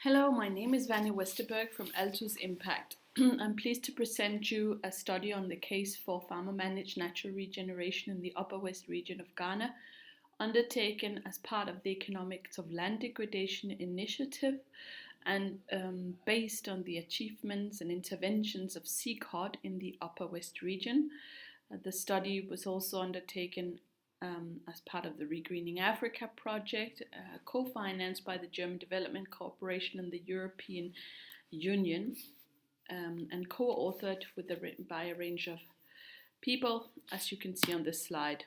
Hello, my name is Vanya Westerberg from L2's Impact. I'm pleased to present you a study on the case for farmer-managed natural regeneration in the Upper West region of Ghana, undertaken as part of the Economics of Land Degradation Initiative and based on the achievements and interventions of CCOD in the Upper West region. The study was also undertaken as part of the Regreening Africa project, co-financed by the German Development Corporation and the European Union, and co-authored by a range of people, as you can see on this slide.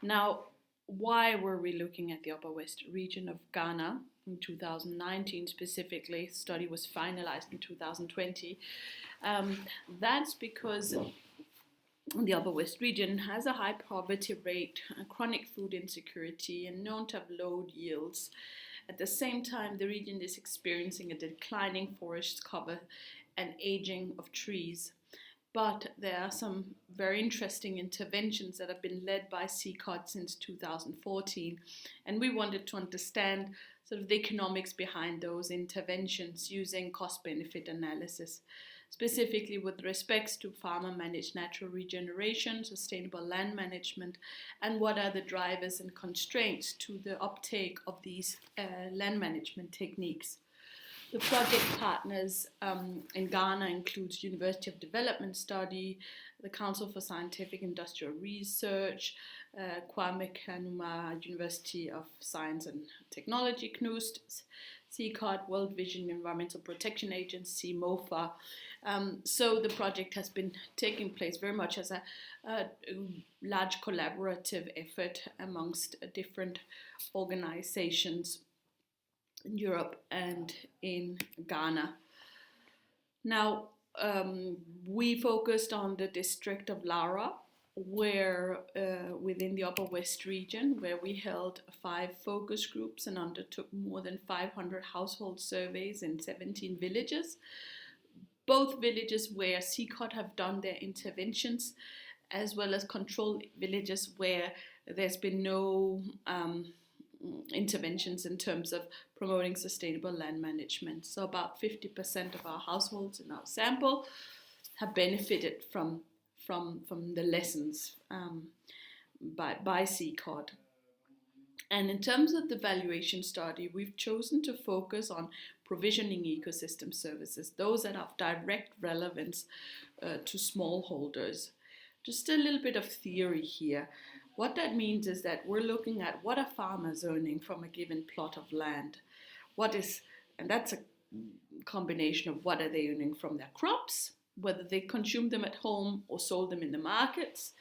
Now, why were we looking at the Upper West region of Ghana in 2019 specifically? The study was finalized in 2020. That's because the Upper West region has a high poverty rate, chronic food insecurity, and known to have low yields. At the same time, the region is experiencing a declining forest cover and aging of trees. But there are some very interesting interventions that have been led by CCOD since 2014, and we wanted to understand sort of the economics behind those interventions using cost-benefit analysis, specifically with respects to farmer-managed natural regeneration, sustainable land management, and what are the drivers and constraints to the uptake of these land management techniques. The project partners in Ghana includes University of Development Study, the Council for Scientific Industrial Research, Kwame Nkrumah University of Science and Technology, KNUST, CCOD, World Vision Environmental Protection Agency, MOFA. So the project has been taking place very much as a large collaborative effort amongst different organizations in Europe and in Ghana. Now, we focused on the district of Lara, where within the Upper West region, where we held 5 focus groups and undertook more than 500 household surveys in 17 villages. Both villages where CCOD have done their interventions, as well as control villages where there's been no interventions in terms of promoting sustainable land management. So about 50% of our households in our sample have benefited from the lessons by CCOD. And in terms of the valuation study, we've chosen to focus on provisioning ecosystem services, those that have direct relevance to smallholders. Just a little bit of theory here. What that means is that we're looking at what are farmers earning from a given plot of land. And that's a combination of what are they earning from their crops, whether they consume them at home or sold them in the markets,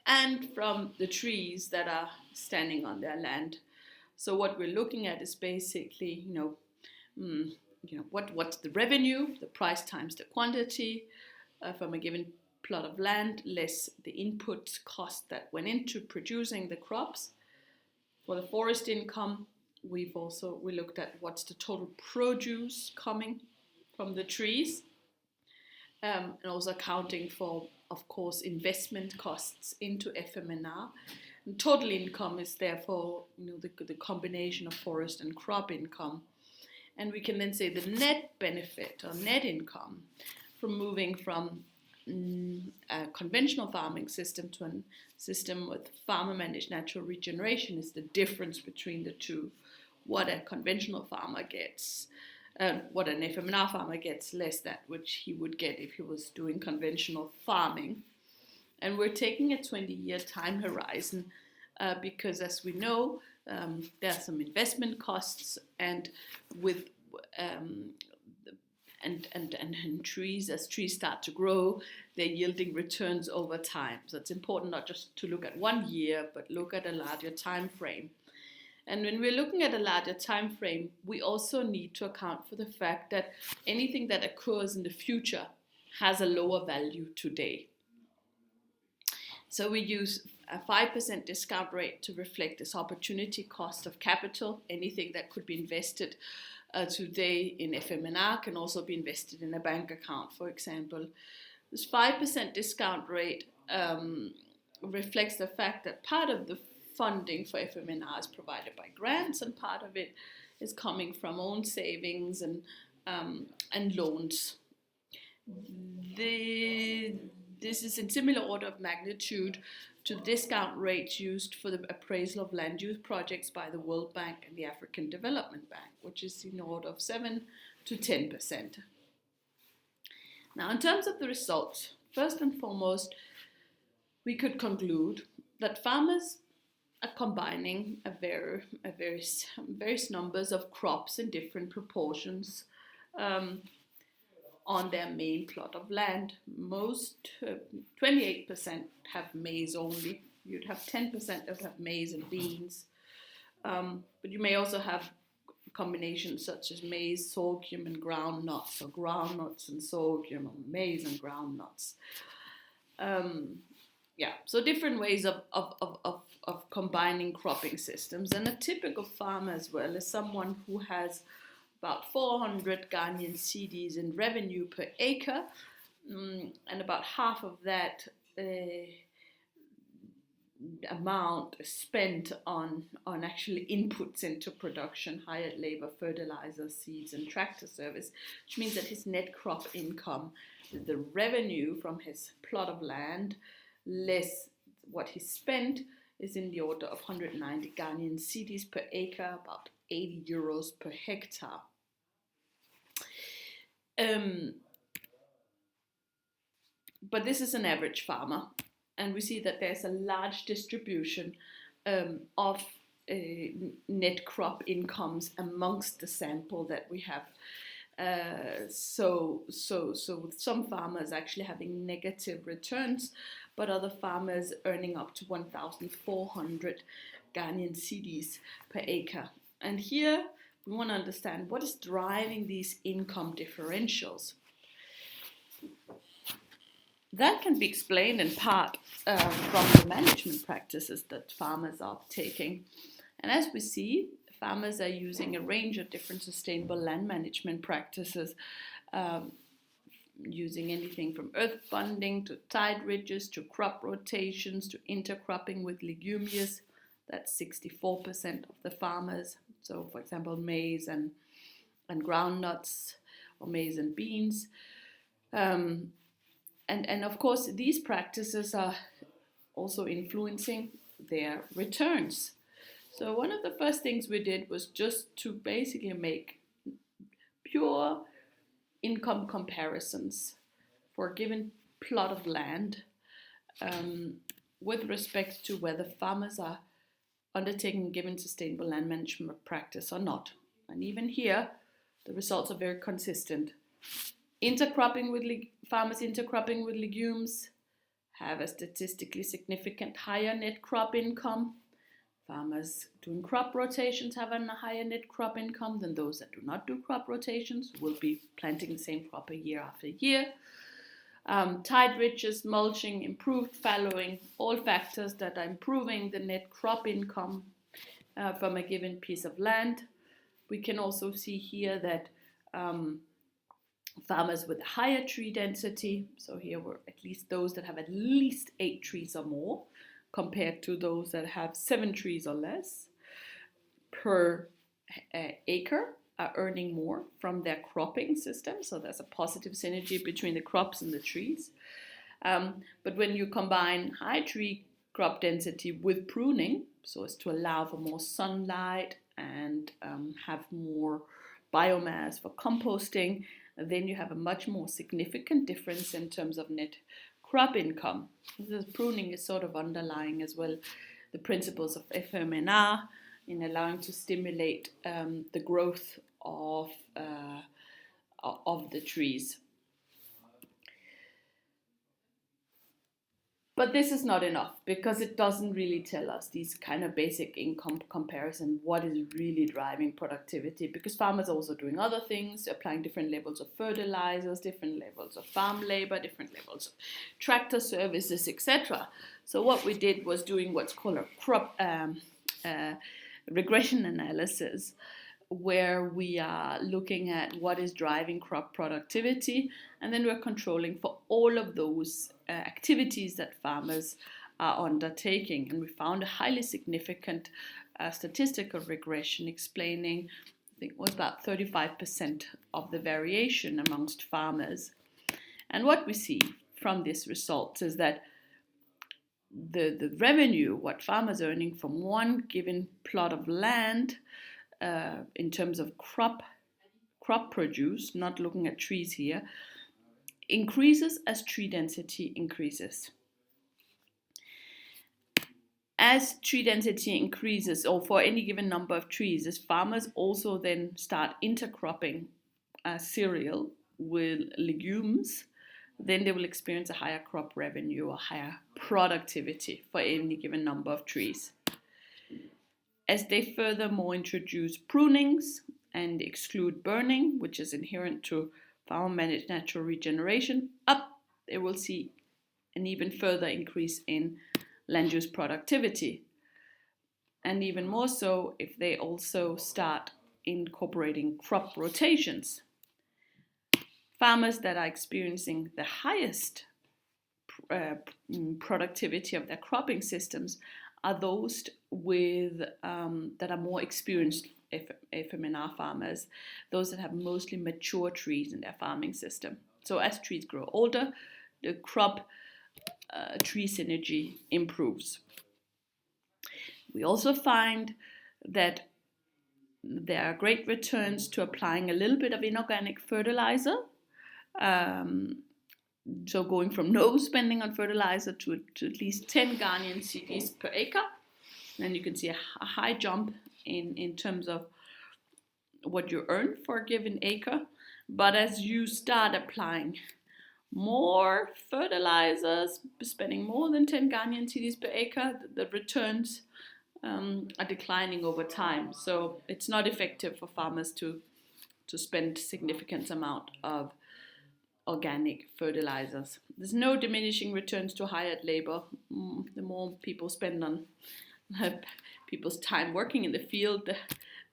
and from the trees that are standing on their land. So what we're looking at is basically, what's the revenue, the price times the quantity from a given plot of land, less the input cost that went into producing the crops. For the forest income, we looked at what's the total produce coming from the trees, and also accounting for, of course, investment costs into FMNR. And total income is therefore the combination of forest and crop income. And we can then say the net benefit or net income from moving from a conventional farming system to a system with farmer-managed natural regeneration is the difference between the two. What a conventional farmer gets, what an FMNR farmer gets, less that which he would get if he was doing conventional farming. And we're taking a 20-year time horizon because, as we know, there are some investment costs, and with and trees, as trees start to grow, they're yielding returns over time. So it's important not just to look at 1 year, but look at a larger time frame. And when we're looking at a larger time frame, we also need to account for the fact that anything that occurs in the future has a lower value today. So we use a 5% discount rate to reflect this opportunity cost of capital. Anything that could be invested today in FMNR can also be invested in a bank account, for example. This 5% discount rate reflects the fact that part of the funding for FMNR is provided by grants, and part of it is coming from own savings and loans. This is in similar order of magnitude to the discount rates used for the appraisal of land use projects by the World Bank and the African Development Bank, which is in order of 7 to 10%. Now, in terms of the results, first and foremost, we could conclude that farmers are combining various numbers of crops in different proportions on their main plot of land. Most, 28% have maize only. You'd have 10% that would have maize and beans. But you may also have combinations such as maize, sorghum, and groundnuts, or groundnuts and sorghum, or maize and groundnuts. So different ways of combining cropping systems. And a typical farmer as well is someone who has about 400 Ghanaian cedis in revenue per acre, and about half of that amount is spent on actually inputs into production, hired labor, fertilizer, seeds, and tractor service, which means that his net crop income, the revenue from his plot of land, less what he spent, is in the order of 190 Ghanaian cedis per acre, about 80 euros per hectare. But this is an average farmer, and we see that there's a large distribution of net crop incomes amongst the sample that we have. So with some farmers actually having negative returns, but other farmers earning up to 1,400 Ghanaian cedis per acre. And here we want to understand what is driving these income differentials. That can be explained in part from the management practices that farmers are taking. And as we see, farmers are using a range of different sustainable land management practices, using anything from earth bunding to tide ridges to crop rotations to intercropping with leguminous. That's 64% of the farmers. So, for example, maize and groundnuts, or maize and beans. And of course, these practices are also influencing their returns. So one of the first things we did was just to basically make pure income comparisons for a given plot of land with respect to whether farmers are undertaking a given sustainable land management practice or not. And even here, the results are very consistent. Farmers intercropping with legumes have a statistically significant higher net crop income. Farmers doing crop rotations have a higher net crop income than those that do not do crop rotations, will be planting the same crop year after year. Tide ridges, mulching, improved fallowing, all factors that are improving the net crop income from a given piece of land. We can also see here that farmers with higher tree density, so here were at least those that have at least 8 trees or more, compared to those that have 7 trees or less per acre, are earning more from their cropping system. So there's a positive synergy between the crops and the trees. But when you combine high tree crop density with pruning, so as to allow for more sunlight and have more biomass for composting, then you have a much more significant difference in terms of net crop income. This pruning is sort of underlying as well the principles of FMNR in allowing to stimulate the growth of the trees. But this is not enough, because it doesn't really tell us these kind of basic income comparison, what is really driving productivity, because farmers are also doing other things, applying different levels of fertilizers, different levels of farm labor, different levels of tractor services, etc. So what we did was doing what's called a crop regression analysis, where we are looking at what is driving crop productivity, and then we're controlling for all of those activities that farmers are undertaking. And we found a highly significant statistical regression explaining think it was about 35% of the variation amongst farmers. And what we see from this result is that the revenue, what farmers are earning from one given plot of land in terms of crop produce, not looking at trees here, increases as tree density increases. As tree density increases, or for any given number of trees, as farmers also then start intercropping cereal with legumes, then they will experience a higher crop revenue or higher productivity for any given number of trees. As they furthermore introduce prunings and exclude burning, which is inherent to farmer-managed natural regeneration, they will see an even further increase in land use productivity. And even more so if they also start incorporating crop rotations. Farmers that are experiencing the highest productivity of their cropping systems are those with that are more experienced FMNR farmers, those that have mostly mature trees in their farming system. So as trees grow older, the crop tree synergy improves. We also find that there are great returns to applying a little bit of inorganic fertilizer. So going from no spending on fertilizer to at least 10 Ghanaian cedis per acre. And you can see a high jump in terms of what you earn for a given acre. But as you start applying more fertilizers, spending more than 10 Ghanaian cedis per acre, the returns are declining over time. So it's not effective for farmers to spend significant amount of organic fertilizers. There's no diminishing returns to hired labor. The more people spend on people's time working in the field,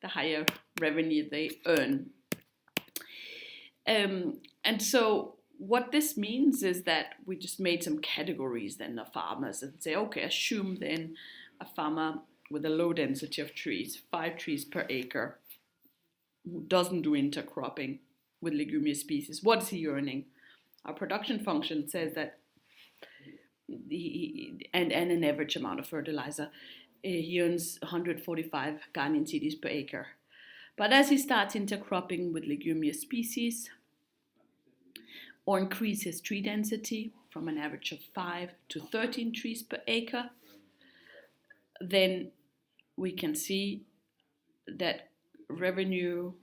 the higher revenue they earn. And so what this means is that we just made some categories then of farmers and say, okay, assume then a farmer with a low density of trees, 5 trees per acre, who doesn't do intercropping with leguminous species. What is he earning? Our production function says that and an average amount of fertilizer, he earns 145 Ghanaian cedis per acre. But as he starts intercropping with leguminous species or increase his tree density from an average of 5 to 13 trees per acre, then we can see that revenue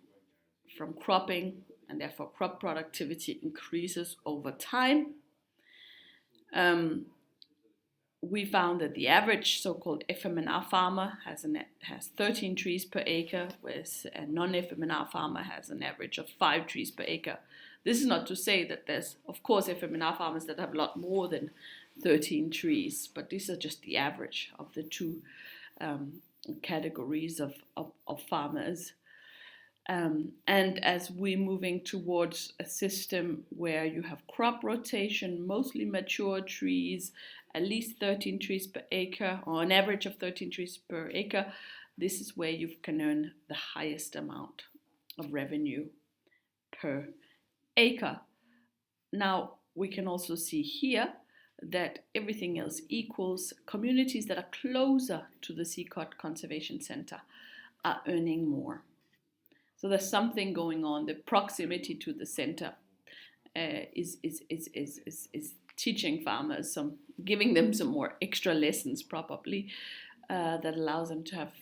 from cropping and therefore crop productivity increases over time. We found that the average so-called FMNR farmer has 13 trees per acre, whereas a non-FMNR farmer has an average of 5 trees per acre. This is not to say that there's, of course, FMNR farmers that have a lot more than 13 trees, but these are just the average of the two categories of farmers. And as we're moving towards a system where you have crop rotation, mostly mature trees, at least 13 trees per acre, or an average of 13 trees per acre, this is where you can earn the highest amount of revenue per acre. Now, we can also see here that everything else equals, communities that are closer to the Seacot Conservation Center are earning more. So there's something going on. The proximity to the center is teaching farmers giving them some more extra lessons probably that allows them to have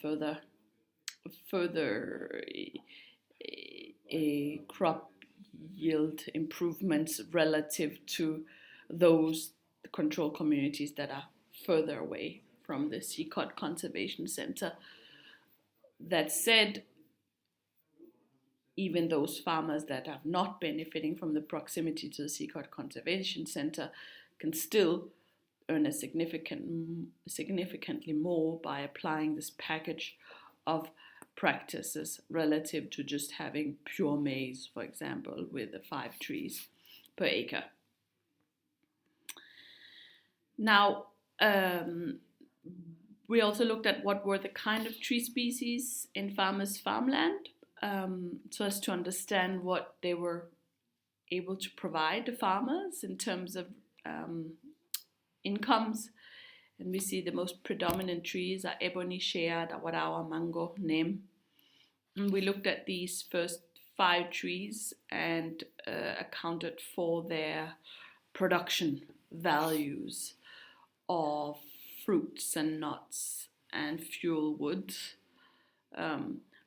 further crop yield improvements relative to those control communities that are further away from the Seacot Conservation Center. That said, even those farmers that are not benefiting from the proximity to the Seacot Conservation Center can still earn significantly more by applying this package of practices relative to just having pure maize, for example, with the 5 trees per acre. Now, we also looked at what were the kind of tree species in farmers' farmland. so as to understand what they were able to provide the farmers in terms of incomes. And we see the most predominant trees are ebony, shea, dawadawa, mango, neem. And we looked at these first 5 trees and accounted for their production values of fruits and nuts and fuel wood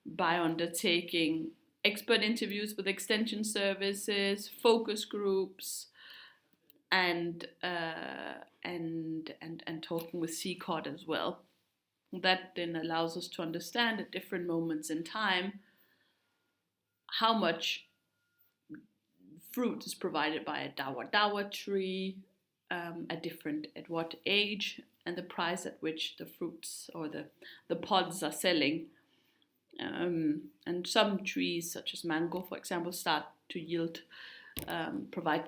by undertaking expert interviews with extension services, focus groups, and talking with CCOT as well. That then allows us to understand at different moments in time how much fruit is provided by a dawa tree, at what age, and the price at which the fruits or the pods are selling. And some trees, such as mango, for example, start to yield, provide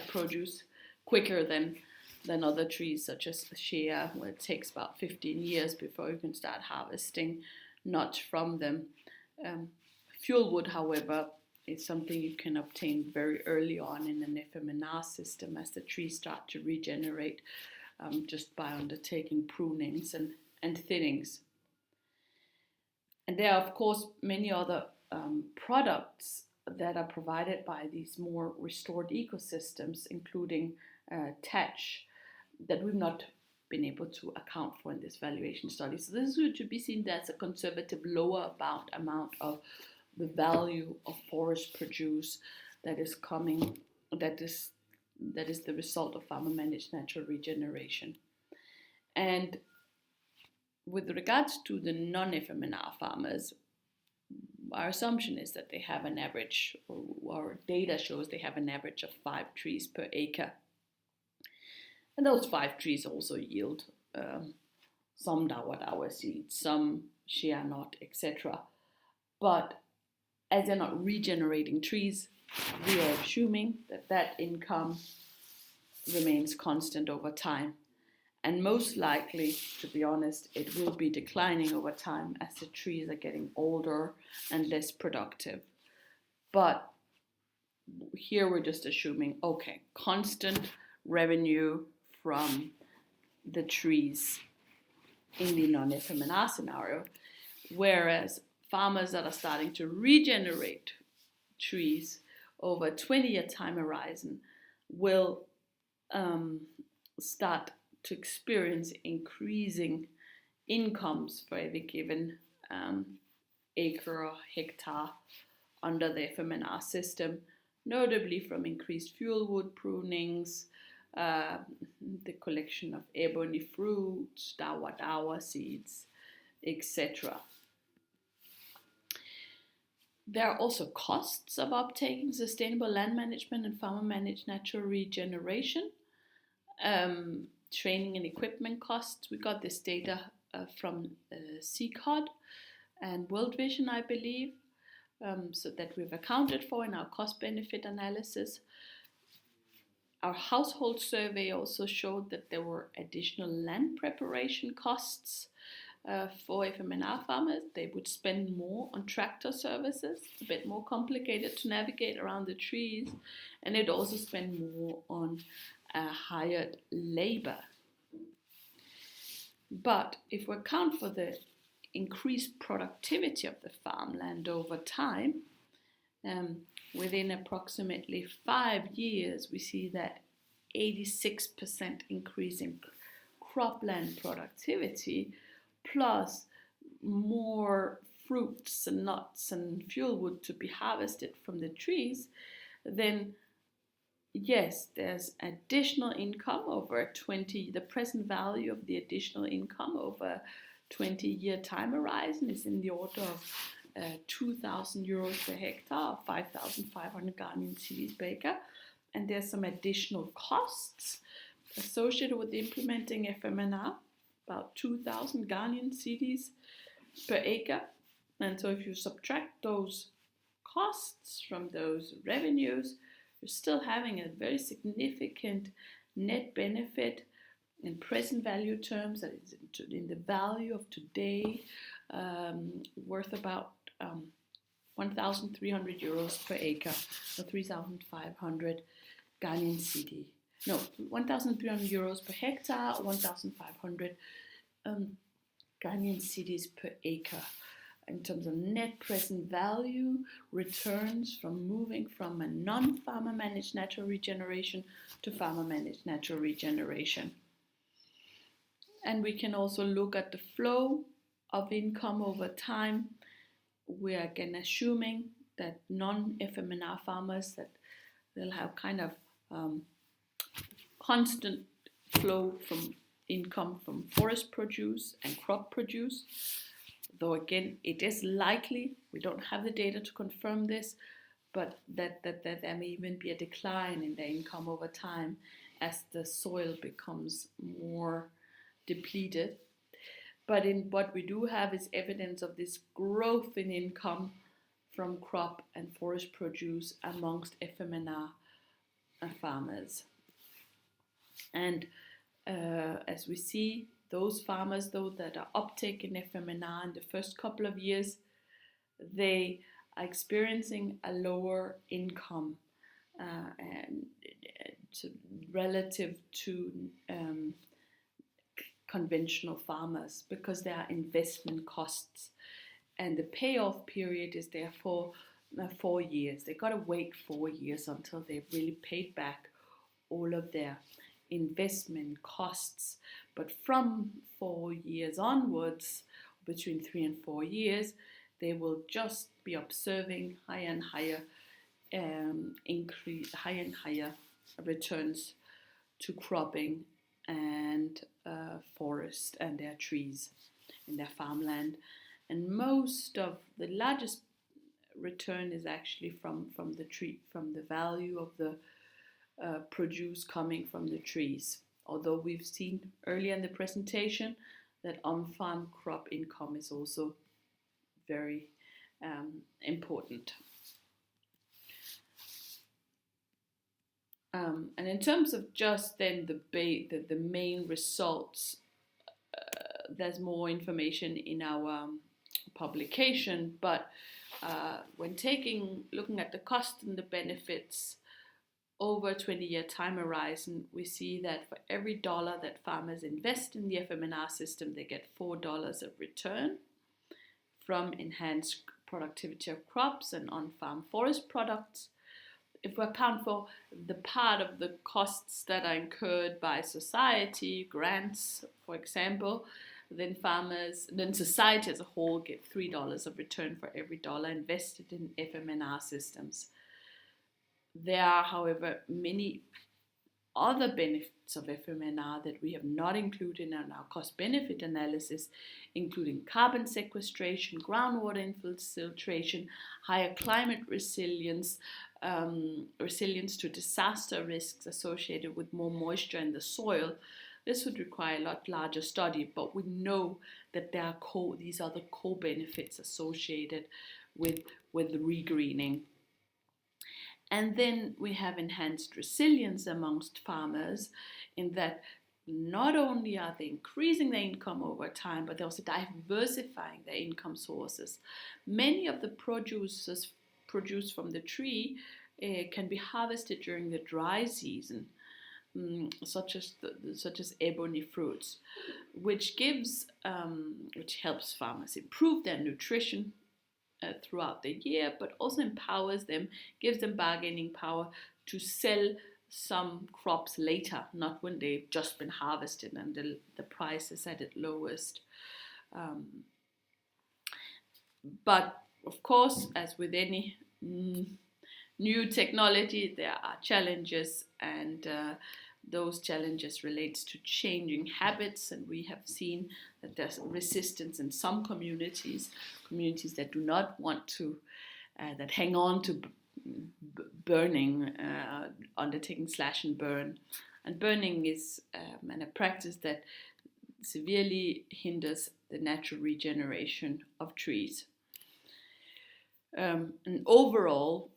produce quicker than other trees, such as shea, where it takes about 15 years before you can start harvesting nuts from them. Fuel wood, however, is something you can obtain very early on in an FMNR system as the trees start to regenerate just by undertaking prunings and thinnings. And there are, of course, many other products that are provided by these more restored ecosystems, including thatch, that we've not been able to account for in this valuation study. So this is to be seen as a conservative lower amount of the value of forest produce that is coming, that is the result of farmer managed natural regeneration. And with regards to the non-FMNR farmers, our assumption is that they have an average, or our data shows they have an average of 5 trees per acre. And those 5 trees also yield some dawa seeds, some shea nut, etc. But as they're not regenerating trees, we are assuming that income remains constant over time. And most likely, to be honest, it will be declining over time as the trees are getting older and less productive. But here we're just assuming, okay, constant revenue from the trees in the non-FMNR scenario, whereas farmers that are starting to regenerate trees over a 20-year time horizon will start to experience increasing incomes for every given acre or hectare under the FMNR system, notably from increased fuel wood prunings, the collection of ebony fruits, dawa seeds, etc. There are also costs of uptaking sustainable land management and farmer managed natural regeneration. Training and equipment costs. We got this data from CCOT and World Vision, I believe, so that we've accounted for in our cost-benefit analysis. Our household survey also showed that there were additional land preparation costs for FMNR farmers. They would spend more on tractor services, a bit more complicated to navigate around the trees, and they'd also spend more on hired labor. But if we account for the increased productivity of the farmland over time, within approximately 5 years, we see that 86% increase in cropland productivity, plus more fruits and nuts and fuel wood to be harvested from the trees, then yes, there's additional income over the present value of the additional income over a 20-year time horizon is in the order of 2,000 euros per hectare, 5,500 Ghanaian cedis per acre. And there's some additional costs associated with implementing FMNR, about 2,000 Ghanaian cedis per acre. And so if you subtract those costs from those revenues, you're still having a very significant net benefit in present value terms, that is in the value of today, worth about 1,300 euros per acre, or 3,500 Ghanaian cedi. No, 1,300 euros per hectare, 1,500 Ghanaian cedis per acre. In terms of net present value, returns from moving from a non-farmer managed natural regeneration to farmer managed natural regeneration. And we can also look at the flow of income over time. We are again assuming that non-FMNR farmers, that they'll have kind of constant flow from income from forest produce and crop produce. Though again, it is likely, we don't have the data to confirm this, but that there may even be a decline in their income over time as the soil becomes more depleted. But in what we do have is evidence of this growth in income from crop and forest produce amongst FMNR farmers. And as we see, those farmers, though, that are uptake in FMNR in the first couple of years, they are experiencing a lower income and relative to conventional farmers, because there are investment costs, and the payoff period is therefore 4 years. They've got to wait 4 years until they've really paid back all of their investment costs. But from 4 years onwards, between 3 and 4 years, they will just be observing higher and higher higher and higher returns to cropping and forest and their trees in their farmland. And most of the largest return is actually from the tree, from the value of the produce coming from the trees. Although we've seen earlier in the presentation that on-farm crop income is also very important. And in terms of just then the main results, there's more information in our publication, but when looking at the cost and the benefits over a 20-year time horizon, we see that for every dollar that farmers invest in the FMNR system, they get $4 of return from enhanced productivity of crops and on-farm forest products. If we account for the part of the costs that are incurred by society, grants, for example, then society as a whole get $3 of return for every dollar invested in FMNR systems. There are, however, many other benefits of FMNR that we have not included in our cost-benefit analysis, including carbon sequestration, groundwater infiltration, higher climate resilience, resilience to disaster risks associated with more moisture in the soil. This would require a lot larger study, but we know that there are these other co-benefits associated with regreening. And then we have enhanced resilience amongst farmers, in that not only are they increasing their income over time, but they're also diversifying their income sources. Many of the produce from the tree can be harvested during the dry season, such as ebony fruits, which helps farmers improve their nutrition throughout the year, but also empowers them, gives them bargaining power to sell some crops later, not when they've just been harvested and the price is at its lowest. But of course, as with any new technology, there are challenges, and those challenges relates to changing habits, and we have seen that there's resistance in some communities that do not want to, that hang on to burning, undertaking slash and burn. And burning is a practice that severely hinders the natural regeneration of trees. And overall,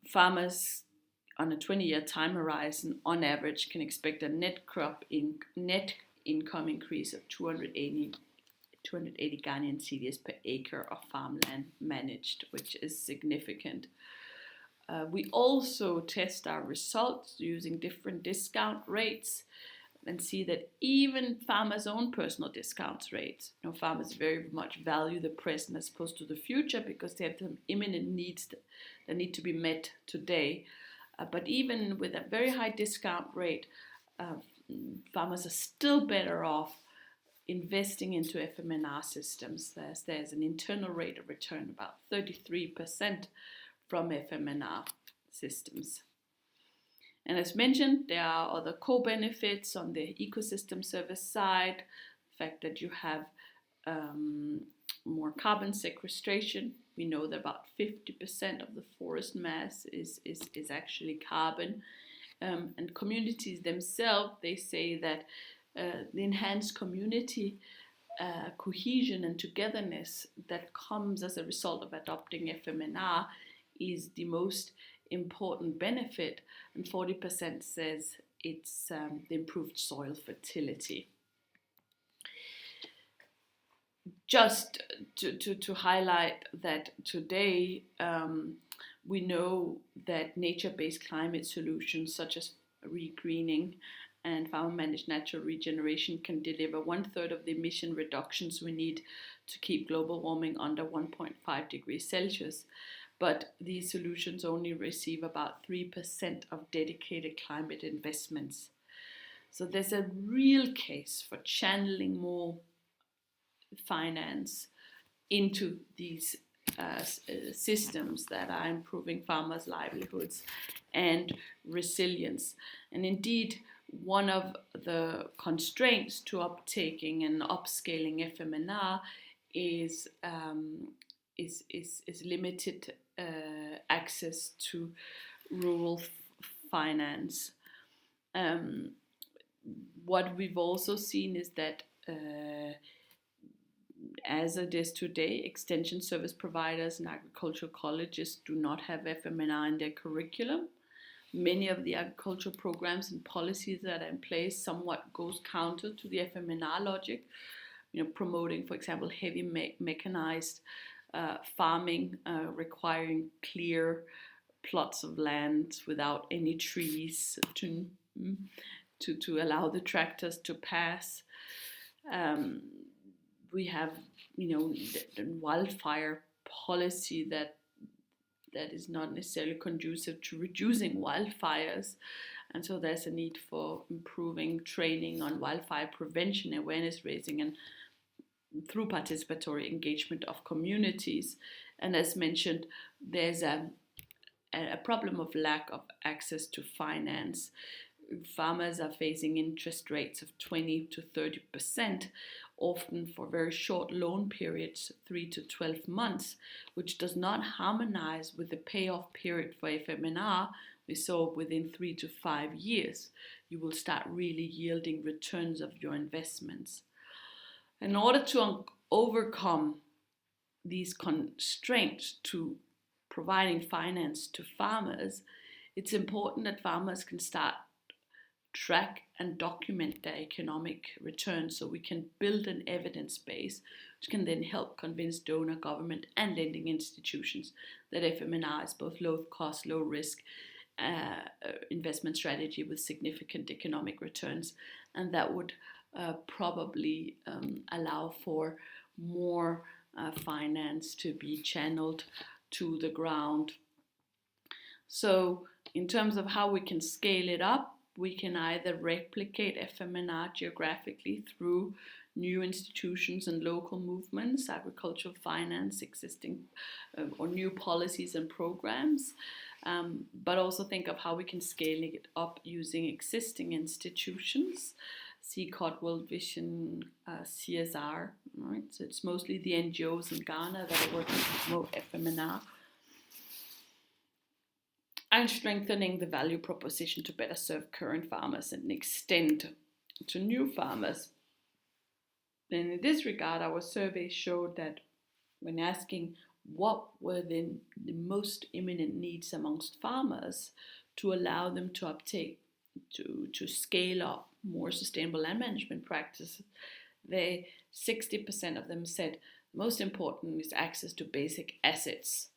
farmers on a 20-year time horizon, on average, can expect a net income increase of 280 280 Ghanaian cedis per acre of farmland managed, which is significant. We also test our results using different discount rates and see that even farmers' own personal discount rates, farmers very much value the present as opposed to the future because they have some imminent needs that need to be met today. But even with a very high discount rate, farmers are still better off investing into FMNR systems. There's an internal rate of return about 33% from FMNR systems. And as mentioned, there are other co-benefits on the ecosystem service side. The fact that you have more carbon sequestration. We know that about 50% of the forest mass is actually carbon. And communities themselves, they say that the enhanced community cohesion and togetherness that comes as a result of adopting FMNR is the most important benefit, and 40% says it's the improved soil fertility. Just to highlight that today we know that nature-based climate solutions such as regreening and farmer-managed natural regeneration can deliver 1/3 of the emission reductions we need to keep global warming under 1.5 degrees Celsius. But these solutions only receive about 3% of dedicated climate investments. So there's a real case for channeling more finance into these systems that are improving farmers' livelihoods and resilience. And indeed, one of the constraints to uptaking and upscaling FMNR is limited access to rural finance. What we've also seen is that as it is today, extension service providers and agricultural colleges do not have FMNR in their curriculum. Many of the agricultural programs and policies that are in place somewhat goes counter to the FMNR logic, promoting, for example, heavy mechanized farming, requiring clear plots of land without any trees to allow the tractors to pass. We have, the wildfire policy that is not necessarily conducive to reducing wildfires. And so there's a need for improving training on wildfire prevention, awareness raising, and through participatory engagement of communities. And as mentioned, there's a problem of lack of access to finance. Farmers are facing interest rates of 20 to 30%, often for very short loan periods, 3 to 12 months, which does not harmonize with the payoff period for FMNR. We saw within 3 to 5 years, you will start really yielding returns of your investments. In order to overcome these constraints to providing finance to farmers, it's important that farmers can start track and document their economic returns so we can build an evidence base which can then help convince donor, government and lending institutions that FMNR is both low cost, low risk investment strategy with significant economic returns, and that would probably allow for more finance to be channeled to the ground. So in terms of how we can scale it up, we can either replicate FMNR geographically through new institutions and local movements, agricultural finance, existing or new policies and programs, but also think of how we can scale it up using existing institutions, CCOT, World Vision, CSR, right? So it's mostly the NGOs in Ghana that are working to promote FMNR. And strengthening the value proposition to better serve current farmers and extend to new farmers. And in this regard, our survey showed that when asking what were the most imminent needs amongst farmers to allow them to uptake, to scale up more sustainable land management practices, 60% of them said most important is access to basic assets,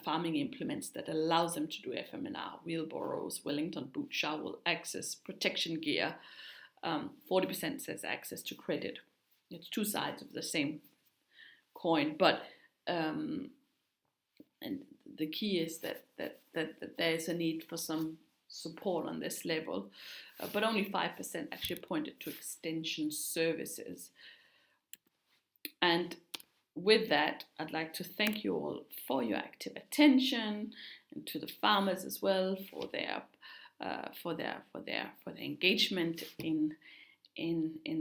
farming implements that allows them to do FMNR, wheelbarrows, Wellington boot, shovel, access, protection gear. 40% says access to credit. It's two sides of the same coin, but and the key is that there is a need for some support on this level, but only 5% actually pointed to extension services. And with that, I'd like to thank you all for your active attention, and to the farmers as well for their engagement in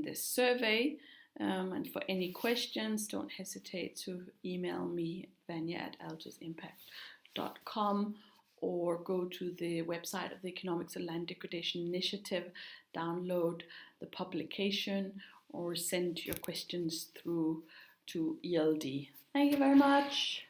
this survey. And for any questions, don't hesitate to email me, vanya@altosimpact.com, or go to the website of the Economics of Land Degradation Initiative, download the publication, or send your questions through to ELD. Thank you very much.